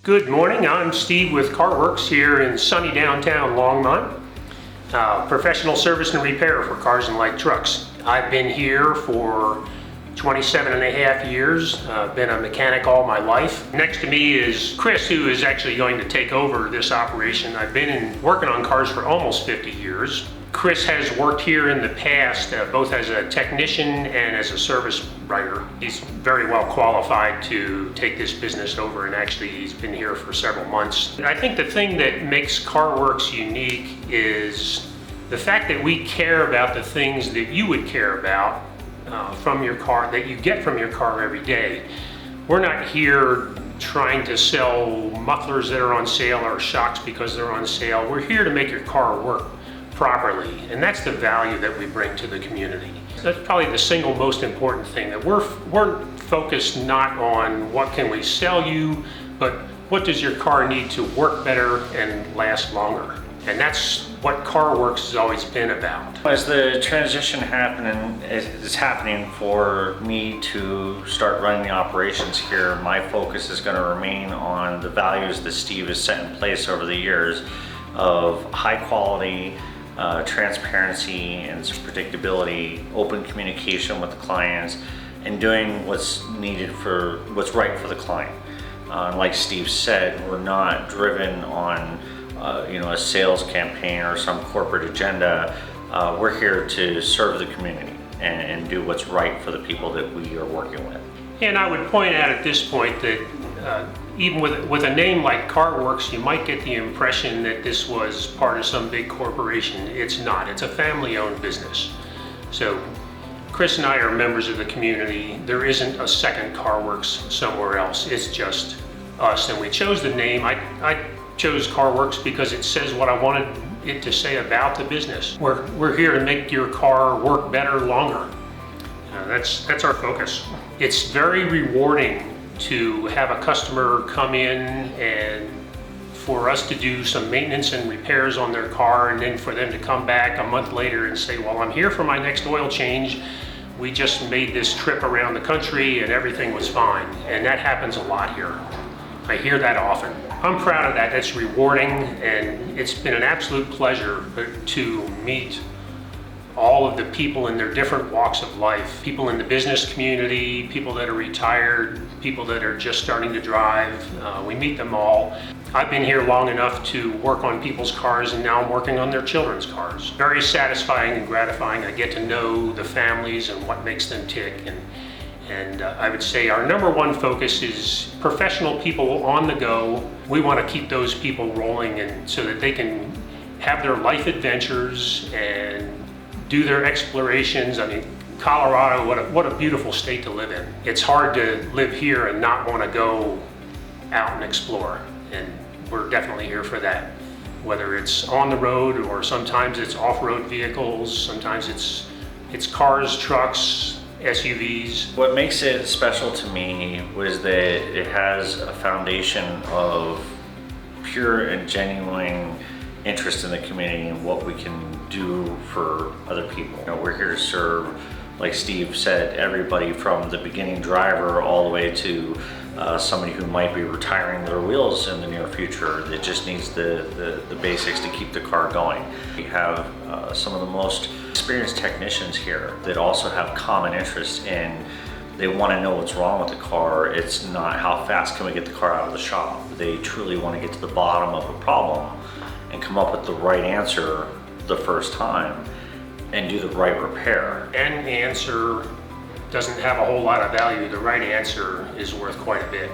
Good morning, I'm Steve with Carworks here in sunny downtown Longmont. Professional service and repair for cars and light trucks. I've been here for 27 and a half years, been a mechanic all my life. Next to me is Chris, who is actually going to take over this operation. I've been working on cars for almost 50 years. Chris has worked here in the past, both as a technician and as a service writer. He's very well qualified to take this business over, and actually he's been here for several months. I think the thing that makes Carworks unique is the fact that we care about the things that you would care about from your car, that you get from your car every day. We're not here trying to sell mufflers that are on sale or shocks because they're on sale. We're here to make your car work properly, and that's the value that we bring to the community. That's probably the single most important thing, that we're focused not on what can we sell you, but what does your car need to work better and last longer. And that's what Carworks has always been about. As the transition is happening for me to start running the operations here, my focus is going to remain on the values that Steve has set in place over the years of high quality, transparency and predictability, open communication with the clients, and doing what's needed for what's right for the client. Like Steve said, we're not driven on a sales campaign or some corporate agenda. We're here to serve the community and do what's right for the people that we are working with. And I would point out at this point that even with a name like Carworks, you might get the impression that this was part of some big corporation. It's not. It's a family-owned business. So Chris and I are members of the community. There isn't a second Carworks somewhere else. It's just us, and we chose the name. I chose Carworks because it says what I wanted it to say about the business. We're here to make your car work better, longer. That's our focus. It's very rewarding to have a customer come in and for us to do some maintenance and repairs on their car, and then for them to come back a month later and say, well, I'm here for my next oil change. We just made this trip around the country and everything was fine. And that happens a lot here. I hear that often. I'm proud of that. That's rewarding, and it's been an absolute pleasure to meet all of the people in their different walks of life. People in the business community, people that are retired, people that are just starting to drive. We meet them all. I've been here long enough to work on people's cars, and now I'm working on their children's cars. Very satisfying and gratifying. I get to know the families and what makes them tick. And I would say our number one focus is professional people on the go. We want to keep those people rolling, and so that they can have their life adventures and do their explorations. I mean, Colorado, what a beautiful state to live in. It's hard to live here and not want to go out and explore, and we're definitely here for that. Whether it's on the road or sometimes it's off-road vehicles, sometimes it's cars, trucks, SUVs. What makes it special to me was that it has a foundation of pure and genuine interest in the community and what we can do for other people. We're here to serve, like Steve said, everybody from the beginning driver all the way to somebody who might be retiring their wheels in the near future that just needs the basics to keep the car going. We have some of the most experienced technicians here that also have common interests in, they want to know what's wrong with the car. It's not how fast can we get the car out of the shop. They truly want to get to the bottom of a problem and come up with the right answer the first time and do the right repair. An answer doesn't have a whole lot of value. The right answer is worth quite a bit.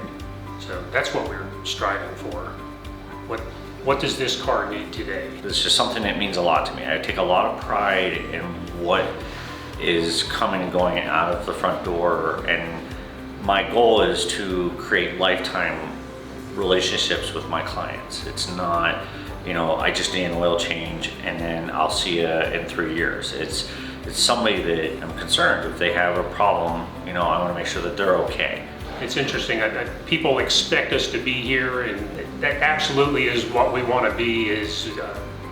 So that's what we're striving for. What does this car need today? This is something that means a lot to me. I take a lot of pride in what is coming and going out of the front door, and my goal is to create lifetime relationships with my clients. It's not, I just need an oil change and then I'll see you in 3 years. It's somebody that I'm concerned if they have a problem, I want to make sure that they're okay. It's interesting. People expect us to be here, and that absolutely is what we want to be, is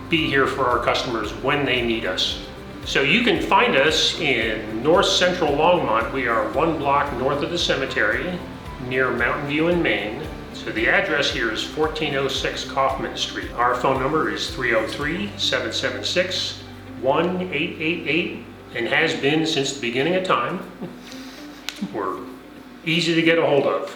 be here for our customers when they need us. So you can find us in north central Longmont. We are 1 block north of the cemetery, near Mountain View in Maine. So the address here is 1406 Kaufman Street. Our phone number is 303-776-1888 and has been since the beginning of time. We're easy to get a hold of.